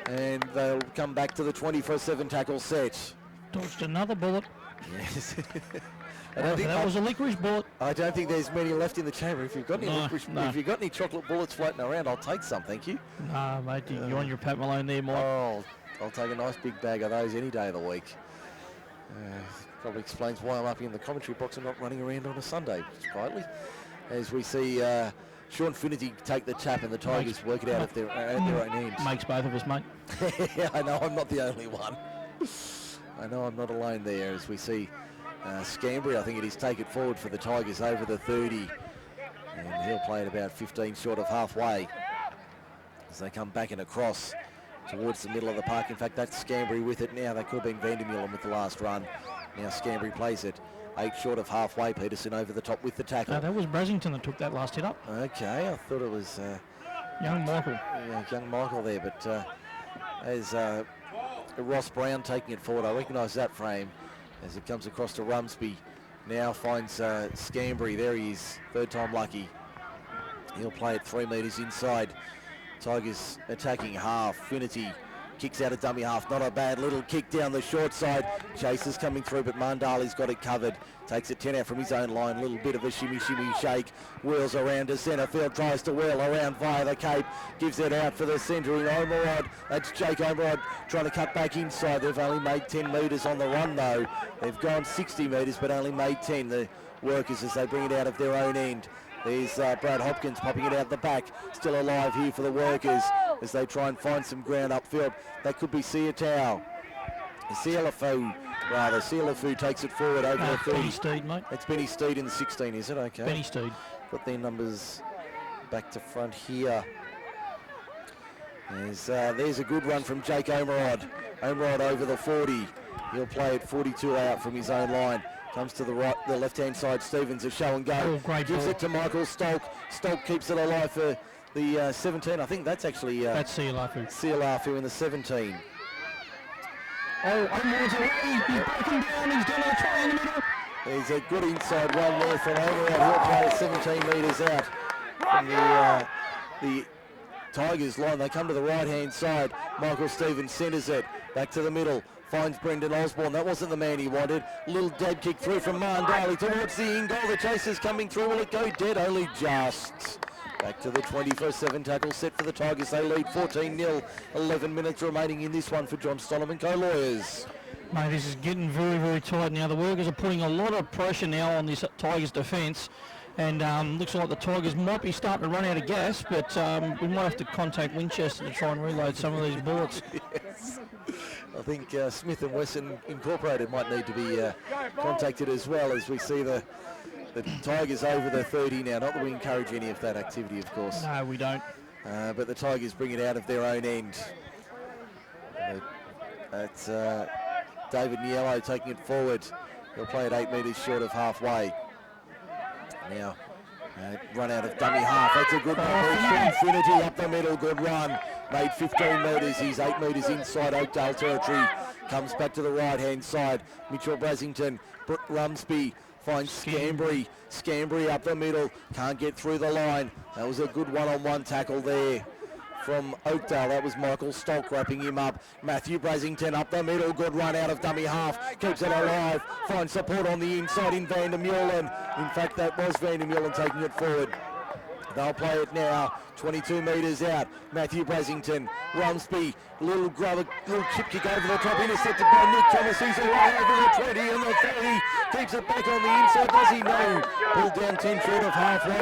Speaker 1: And they'll come back to the 24/7 tackle set.
Speaker 2: Dodged another bullet.
Speaker 1: Yes.
Speaker 2: That was a licorice bullet.
Speaker 1: I don't think there's many left in the chamber. If you've got any
Speaker 2: No.
Speaker 1: if you've got any chocolate bullets floating around, I'll take some, thank you.
Speaker 2: Nah, mate, you're on your Pat Malone there, Mike.
Speaker 1: Oh, I'll take a nice big bag of those any day of the week. Probably explains why I'm up in the commentary box and not running around on a Sunday, quietly. As we see Sean Finnerty take the tap and the Tigers work it out at their own end.
Speaker 2: Makes both of us, mate.
Speaker 1: Yeah, I know I'm not the only one. I know I'm not alone there, as we see Scambry, I think it is, take it forward for the Tigers over the 30. And he'll play it about 15 short of halfway as they come back and across towards the middle of the park. In fact, that's Scambry with it now. They could have been Vandermeulen with the last run. Now Scambry plays it 8 short of halfway. Peterson over the top with the tackle.
Speaker 2: That was Brasington that took that last hit up.
Speaker 1: Okay, I thought it was
Speaker 2: young Michael.
Speaker 1: Yeah, young Michael there, but as Ross Brown taking it forward, I recognise that frame as it comes across to Rumsby. Now finds Scambry. There he is, third time lucky. He'll play it 3 metres inside. Tigers attacking half. Finnerty kicks out a dummy half. Not a bad little kick down the short side. Chase is coming through, but Mandali's got it covered. Takes it 10 out from his own line. Little bit of a shimmy shake. Wheels around to centre field. Tries to wheel around via the cape. Gives it out for the centering Omerod. That's Jake Omerod trying to cut back inside. They've only made 10 metres on the run though. They've gone 60 metres but only made 10. The Workers as they bring it out of their own end. There's Brad Hopkins popping it out the back. Still alive here for the Workers as they try and find some ground upfield. That could be Siatau. Sialafu takes it forward over the 30.
Speaker 2: Benny Steed, mate.
Speaker 1: It's Benny Steed in the 16, is it? Okay.
Speaker 2: Benny Steed.
Speaker 1: Got their numbers back to front here. There's a good run from Jake Omerod. Omerod over the 40. He'll play it 42 out from his own line. Comes to the right, the left-hand side. Stevens, a show and go.
Speaker 2: Oh, great
Speaker 1: Gives
Speaker 2: ball.
Speaker 1: it to Michael Stolk. Stolk keeps it alive for the 17. I think that's actually
Speaker 2: That's Cialafu.
Speaker 1: Sialafu in the 17.
Speaker 2: Oh, Omerod's away. He's broken down. He's done a try in the middle.
Speaker 1: There's a good inside run there from Omerod. He'll play it 17 metres out from the Tigers line. They come to the right-hand side. Michael Stevens centres it. Back to the middle. Finds Brendan Osborne. That wasn't the man he wanted. Little dab kick through from Mandali towards the in goal. The chaser's coming through. Will it go dead? Only just. Back to the 24/7 tackle set for the Tigers. They lead 14-0. 11 minutes remaining in this one for John Stoneman Co. Lawyers.
Speaker 2: Mate, this is getting very, very tight now. The Workers are putting a lot of pressure now on this Tigers defence. And looks like the Tigers might be starting to run out of gas, but we might have to contact Winchester to try and reload some of these bullets.
Speaker 1: Yes. I think Smith and Wesson Incorporated might need to be contacted as well, as we see the Tigers over the 30 now. Not that we encourage any of that activity, of course.
Speaker 2: No, we don't.
Speaker 1: But the Tigers bring it out of their own end. That's David Niello taking it forward. He'll play it 8 metres short of halfway. Now, run out of dummy half. That's a good one. Infinity up the middle. Good run. Made 15 metres. He's 8 metres inside Oakdale territory. Comes back to the right-hand side. Mitchell Brasington. Rumsby finds Scambry. Scambry up the middle. Can't get through the line. That was a good one-on-one tackle there from Oakdale. That was Michael Stolk wrapping him up. Matthew Brasington up the middle. Good run out of dummy half. Keeps it alive. Finds support on the inside in Van der Meulen. In fact, that was Van der Meulen taking it forward. They'll play it now, 22 metres out. Matthew Brasington, Rumsby, little chip kick over the top, intercepted by Nick Thomas, who's away over the 20 and the 30. Keeps it back on the inside, does he? No. Pulled down 10 short of halfway.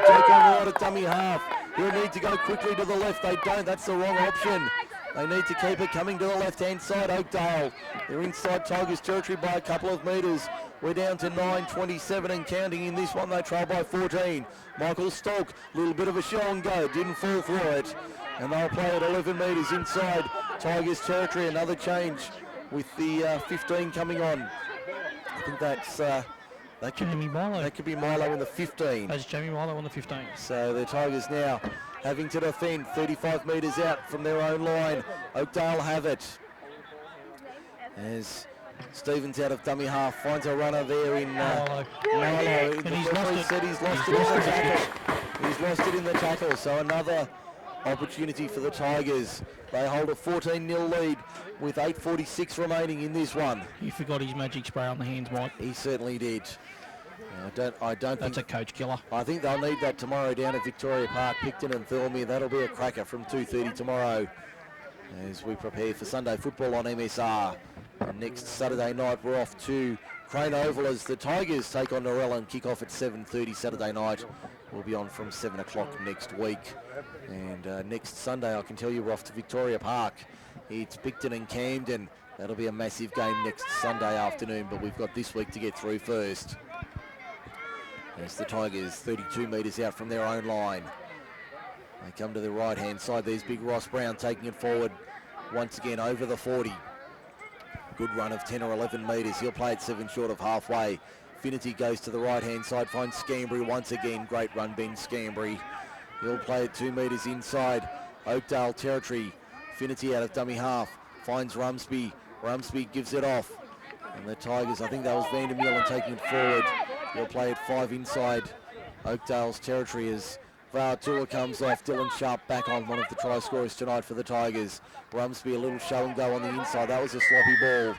Speaker 1: Take on right at dummy half. He'll need to go quickly to the left. They don't, that's the wrong option. They need to keep it coming to the left-hand side, Oakdale. They're inside Tigers territory by a couple of metres. We're down to 9:27 and counting in this one. They trail by 14. Michael Stolk, a little bit of a shell and go, didn't fall through it. And they'll play at 11 metres inside Tigers territory. Another change with the 15 coming on. I think that's... that could be Milo in the 15.
Speaker 2: That's Jamie Milo on the 15.
Speaker 1: So the Tigers now having to defend 35 metres out from their own line. Oakdale have it. As Stevens out of dummy half finds a runner there in Milo.
Speaker 2: And he's lost it.
Speaker 1: He's lost it in the tackle. He's lost it in the tackle. So another opportunity for the Tigers. They hold a 14-0 lead with 8:46 remaining in this one.
Speaker 2: He forgot his magic spray on the hands, Mike.
Speaker 1: He certainly did. I don't
Speaker 2: That's
Speaker 1: think...
Speaker 2: a coach killer.
Speaker 1: I think they'll need that tomorrow down at Victoria Park, Picton and Thirlmere. That'll be a cracker from 2:30 tomorrow as we prepare for Sunday football on MSR. And next Saturday night we're off to Crane Oval as the Tigers take on Norella and kick off at 7:30 Saturday night. We'll be on from 7 o'clock next week. And next Sunday I can tell you we're off to Victoria Park. It's Picton and Camden. That'll be a massive game next Sunday afternoon, but we've got this week to get through first. As the Tigers 32 metres out from their own line. They come to the right-hand side. There's big Ross Brown taking it forward once again over the 40. Good run of 10 or 11 metres. He'll play it 7 short of halfway. Finity goes to the right-hand side, finds Scambry once again. Great run, Ben Scambry. He'll play it 2 metres inside Oakdale territory. Finity out of dummy half, finds Rumsby. Rumsby gives it off. And the Tigers, I think that was Van der Meulen taking it forward. He'll play it 5 inside Oakdale's territory as Vaatua comes off. Dylan Sharp back on, one of the try scorers tonight for the Tigers. Rumsby a little show and go on the inside. That was a sloppy ball.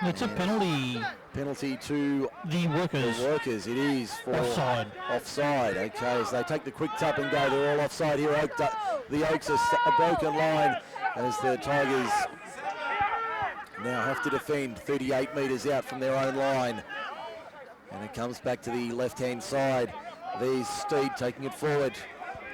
Speaker 2: It's a penalty.
Speaker 1: Penalty to
Speaker 2: the workers.
Speaker 1: It is for offside. Okay, as they take the quick tap and go, they're all offside here. The Oaks are a broken line as the Tigers now have to defend 38 metres out from their own line. And it comes back to the left-hand side. There's Steed taking it forward.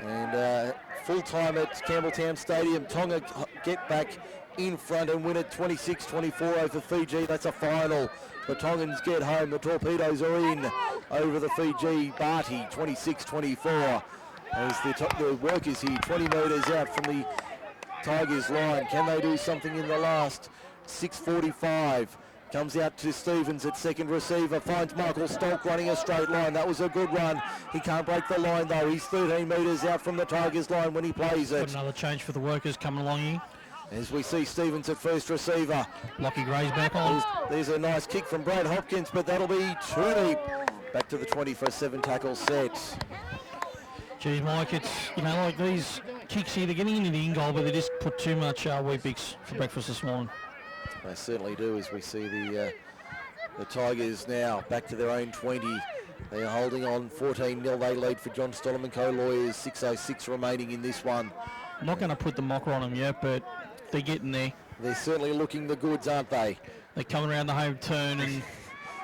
Speaker 1: And full time at Campbelltown Stadium. Tonga get back in front and win it 26-24 over Fiji. That's a final. The Tongans get home. The Torpedoes are in over the Fiji Barty 26-24. As the workers here 20 metres out from the Tigers line. Can they do something in the last 6:45? Comes out to Stevens at second receiver, finds Michael Stolk running a straight line. That was a good run. He can't break the line though. He's 13 metres out from the Tigers line when he plays it.
Speaker 2: Got another change for the workers coming along here.
Speaker 1: As we see Stevens at first receiver.
Speaker 2: Lockie Gray's back on.
Speaker 1: There's a nice kick from Brad Hopkins, but that'll be too deep. Back to the 20 for a 7 tackle set.
Speaker 2: Geez, Mike, it's, like these kicks here, they're getting into the in-goal, but they just put too much Weet-Bix for breakfast this morning.
Speaker 1: They certainly do, as we see the Tigers now back to their own 20. They are holding on 14-0. They lead for John Stollam and co-lawyers. 6:06 remaining in this one.
Speaker 2: I'm not going to put the mocker on them yet, but they're getting there.
Speaker 1: They're certainly looking the goods, aren't they?
Speaker 2: They're coming around the home turn, and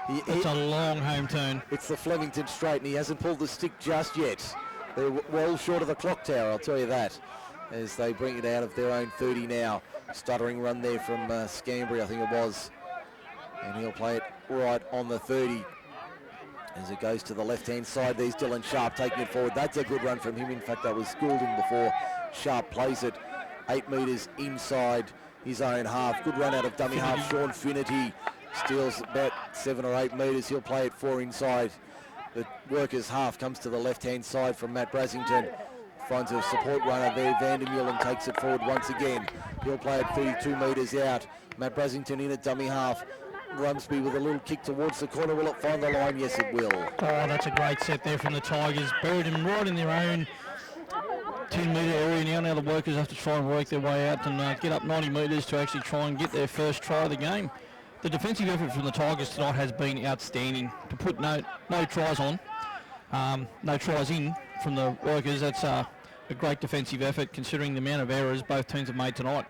Speaker 2: it's a long home turn.
Speaker 1: It's the Flemington straight, and he hasn't pulled the stick just yet. They're well short of the clock tower, I'll tell you that, as they bring it out of their own 30 now. Stuttering run there from Scambry, I think it was. And he'll play it right on the 30. As it goes to the left-hand side, there's Dylan Sharp taking it forward. That's a good run from him. In fact, that was Goulding before Sharp plays it 8 metres inside his own half. Good run out of dummy half. Sean Finity steals about 7 or 8 metres. He'll play it 4 inside. The workers' half comes to the left-hand side from Matt Brasington. Finds a support runner there. Van der Meulen takes it forward once again. He'll play it 32 metres out. Matt Brasington in at dummy half. Rumsby with a little kick towards the corner. Will it find the line? Yes, it will.
Speaker 2: Oh, that's a great set there from the Tigers. Buried him right in their own 10-metre area now. Now the workers have to try and work their way out and get up 90 metres to actually try and get their first try of the game. The defensive effort from the Tigers tonight has been outstanding. To put no tries on, no tries in from the workers, that's a great defensive effort considering the amount of errors both teams have made tonight.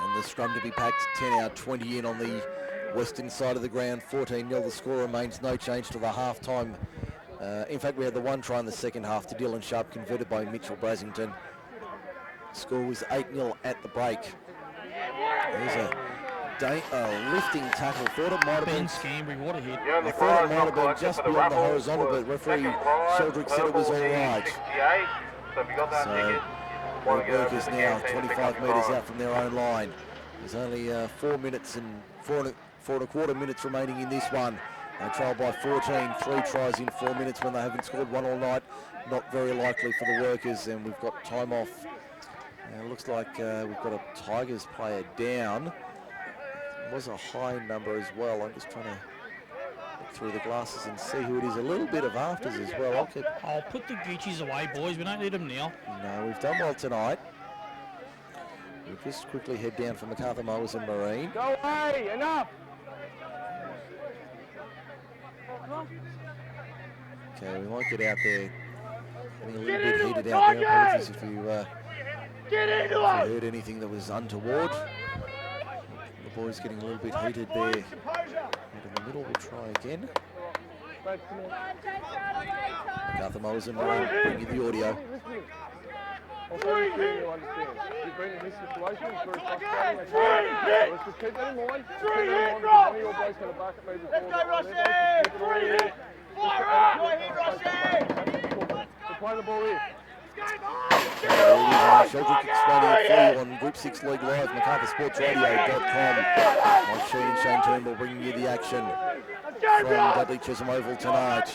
Speaker 1: And the scrum to be packed 10 out, 20 in on the western side of the ground. 14-0. The score remains no change to the half-time. In fact, we had the one try in the second half to Dylan Sharp, converted by Mitchell Brasington. Score was 8-0 at the break. There's a lifting tackle. Thought it might have been
Speaker 2: Scambry, what a hit.
Speaker 1: I thought it might have been just beyond the horizontal, but referee Sheldrick said it was all right. So, the workers now 25 metres out from their own line. There's only 4 minutes and 4.25 minutes remaining in this one. They trail by 14, 3 tries in 4 minutes when they haven't scored one all night. Not very likely for the workers, and we've got time off. It looks like we've got a Tigers player down. It was a high number as well. I'm just trying to look through the glasses and see who it is. A little bit of afters as well.
Speaker 2: I'll put the Gucci's away, boys. We don't need them now.
Speaker 1: No, we've done well tonight. We'll just quickly head down for MacArthur Mowers and Marine.
Speaker 3: Go away, enough!
Speaker 1: Okay, we might get out there. Getting a little bit heated out there. Apologies if you heard anything that was untoward. The boys getting a little bit heated there. Out in the middle, we'll try again. MacArthur Mowers and Marine, bring you the audio.
Speaker 3: Also, you understand. You've been in this situation, it's very frustrating. Let's just keep that in mind. Keep that in mind because one of your boys going to back at me before. Let's go, Rossi! Fire up! Go ahead, Rossi! We're playing the ball here.
Speaker 1: Sheldrick explaining it for you on Group 6 League Live, MacArthurSportsRadio.com. Mike Shean and Shane Turnbull bringing you the action from Dudley Chesham Oval tonight.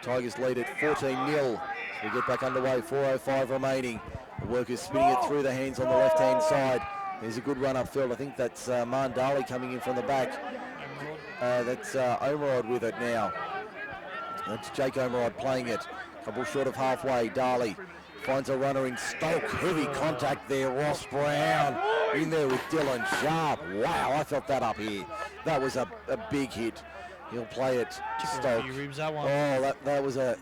Speaker 1: Tigers lead at 14-0. We get back underway, 4:05 remaining. The workers spinning it through the hands on the left-hand side. There's a good run upfield. I think that's Mandali coming in from the back. That's Omerod with it now. That's Jake Omerod playing it. Couple short of halfway. Darley finds a runner in Stoke. Heavy contact there. Ross Brown in there with Dylan Sharp. Wow, I felt that up here. That was a big hit. He'll play it to Stoke. Oh, that was a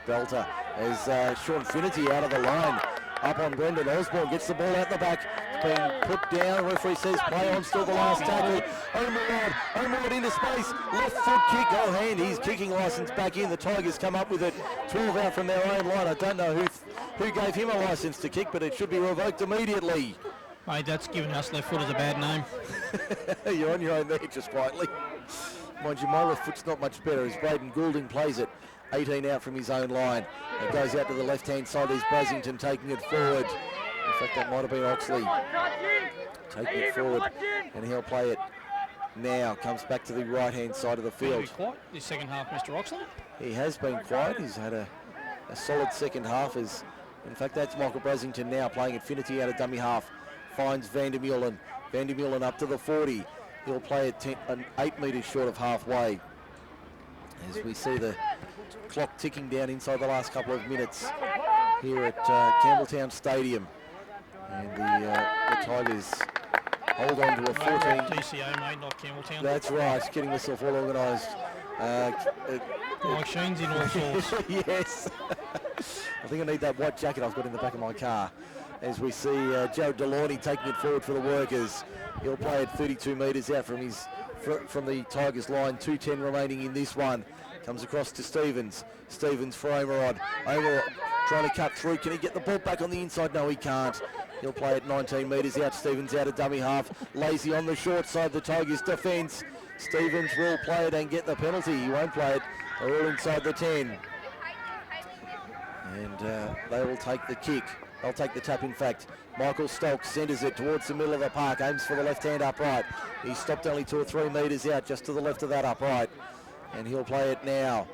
Speaker 1: belter. As Sean Finity out of the line. Up on Brendan Osborne, gets the ball out the back. It's been put down. Referee says play on, still the last tackle. Omerod into space. Left foot kick. Oh, hand. His kicking licence back in. The Tigers come up with it. 12 out from their own line. I don't know who gave him a licence to kick, but it should be revoked immediately.
Speaker 2: Mate, that's giving us left foot as a bad name.
Speaker 1: You're on your own there, just quietly. Mind you, my left foot's not much better as Braden Goulding plays it. 18 out from his own line. It goes out to the left-hand side. There's Brasington taking it forward. In fact, that might have been Oxley taking it forward. And he'll play it now. Comes back to the right-hand side of the field.
Speaker 2: Quiet this second half, Mr. Oxley.
Speaker 1: He has been quiet. He's had a solid second half. In fact, that's Michael Brasington now playing at Finity out of dummy half. Finds Vandermeulen. Vandermeulen up to the 40. He'll play it 8 metres short of halfway. As we see the clock ticking down inside the last couple of minutes here at Campbelltown Stadium. And the Tigers hold on to a 14.
Speaker 2: TCO, mate, not Campbelltown.
Speaker 1: That's right, getting myself all organised.
Speaker 2: Mike Shean's in all sorts.
Speaker 1: Yes. I think I need that white jacket I've got in the back of my car. As we see Joe Delorney taking it forward for the workers. He'll play it 32 metres out from the Tigers line. 2:10 remaining in this one. Comes across to Stevens. Stevens for Omerod. Omerod trying to cut through. Can he get the ball back on the inside? No, he can't. He'll play it 19 metres out. Stevens out of dummy half. Lazy on the short side. The Tigers defence. Stevens will play it and get the penalty. He won't play it. They're all inside the 10. And they will take the kick. They'll take the tap, in fact. Michael Stokes centres it towards the middle of the park. Aims for the left-hand upright. He stopped only 2 or 3 metres out, just to the left of that upright. And he'll play it now.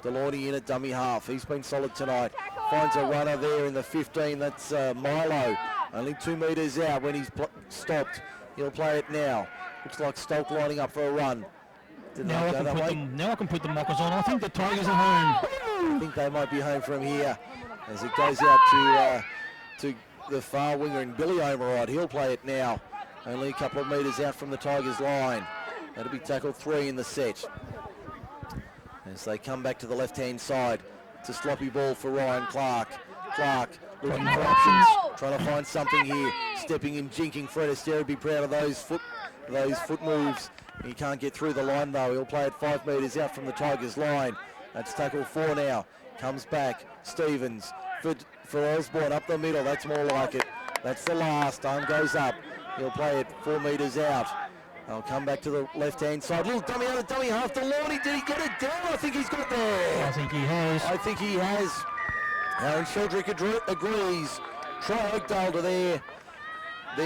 Speaker 1: Delorney in at dummy half. He's been solid tonight. Finds a runner there in the 15. That's Milo. Only 2 metres out when he's stopped. He'll play it now. Looks like Stoke lining up for a run.
Speaker 2: Now I can put the mockers on. I think the Tigers are home.
Speaker 1: I think they might be home from here. As it goes out to to the far winger in Billy Omerod. He'll play it now. Only a couple of metres out from the Tigers line. That'll be tackle 3 in the set. As they come back to the left-hand side. It's a sloppy ball for Ryan Clark. Clark looking for options, trying to find something here. Stepping in, jinking. Fred Astaire would be proud of those foot moves. He can't get through the line though. He'll play it 5 metres out from the Tigers line. That's tackle 4 now. Comes back. Stevens for Osborne up the middle. That's more like it. That's the last. Arm goes up. He'll play it 4 metres out. They'll come back to the left-hand side. Little dummy out of dummy half to Lordy. Did he get it down? I think he's got there.
Speaker 2: I think he has.
Speaker 1: Aaron Sheldrick agrees. Try Oakdale to their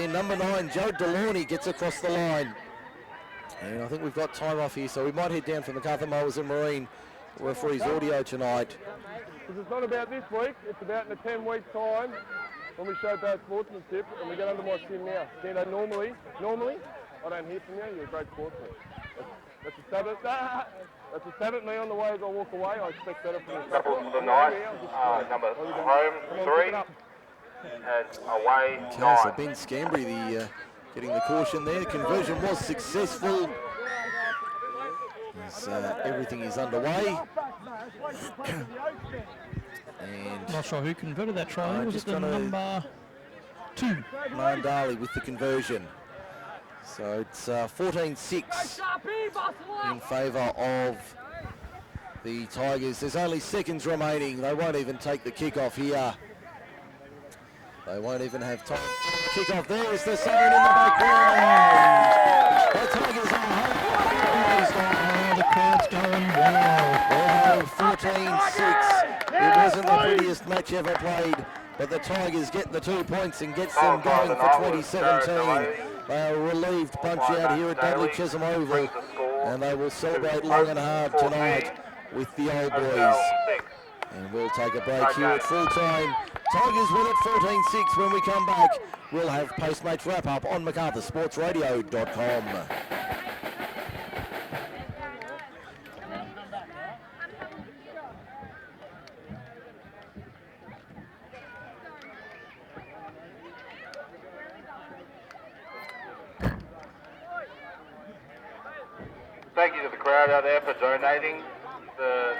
Speaker 1: number 9, Joe Delaunay, gets across the line. And I think we've got time off here, so we might head down from MacArthur Mowers and Marine referee's audio tonight.
Speaker 3: Because it's not about this week, it's about in a 10-week time when we show bad sportsmanship and we get under my skin now. You know, normally, I don't hear from you, you're a great sportsman. That's a stab at me on the way as I walk away. I expect better from you.
Speaker 5: Couple to the night, number home 3 and away 9.
Speaker 1: So Ben Scambry getting the caution there. Conversion was successful. As, everything is underway. And
Speaker 2: Not sure who converted that try. Was it the number 2?
Speaker 1: Mandali with the conversion. So it's 14-6 in favour of the Tigers. There's only seconds remaining. They won't even take the kick-off here. They won't even have time. Kick-off there is the siren in the background. The Tigers are home.
Speaker 2: The crowd's going wild.
Speaker 1: 14-6. It wasn't the prettiest match ever played, but the Tigers get the 2 points and gets them going for 2017. They are a relieved bunch out here at Dudley Chesham Oval, and they will celebrate long and hard tonight with the old boys. And we'll take a break here at full time. Tigers win at 14-6. When we come back, we'll have post-match wrap-up on MacArthurSportsRadio.com.
Speaker 5: Thank you to the crowd out there for donating the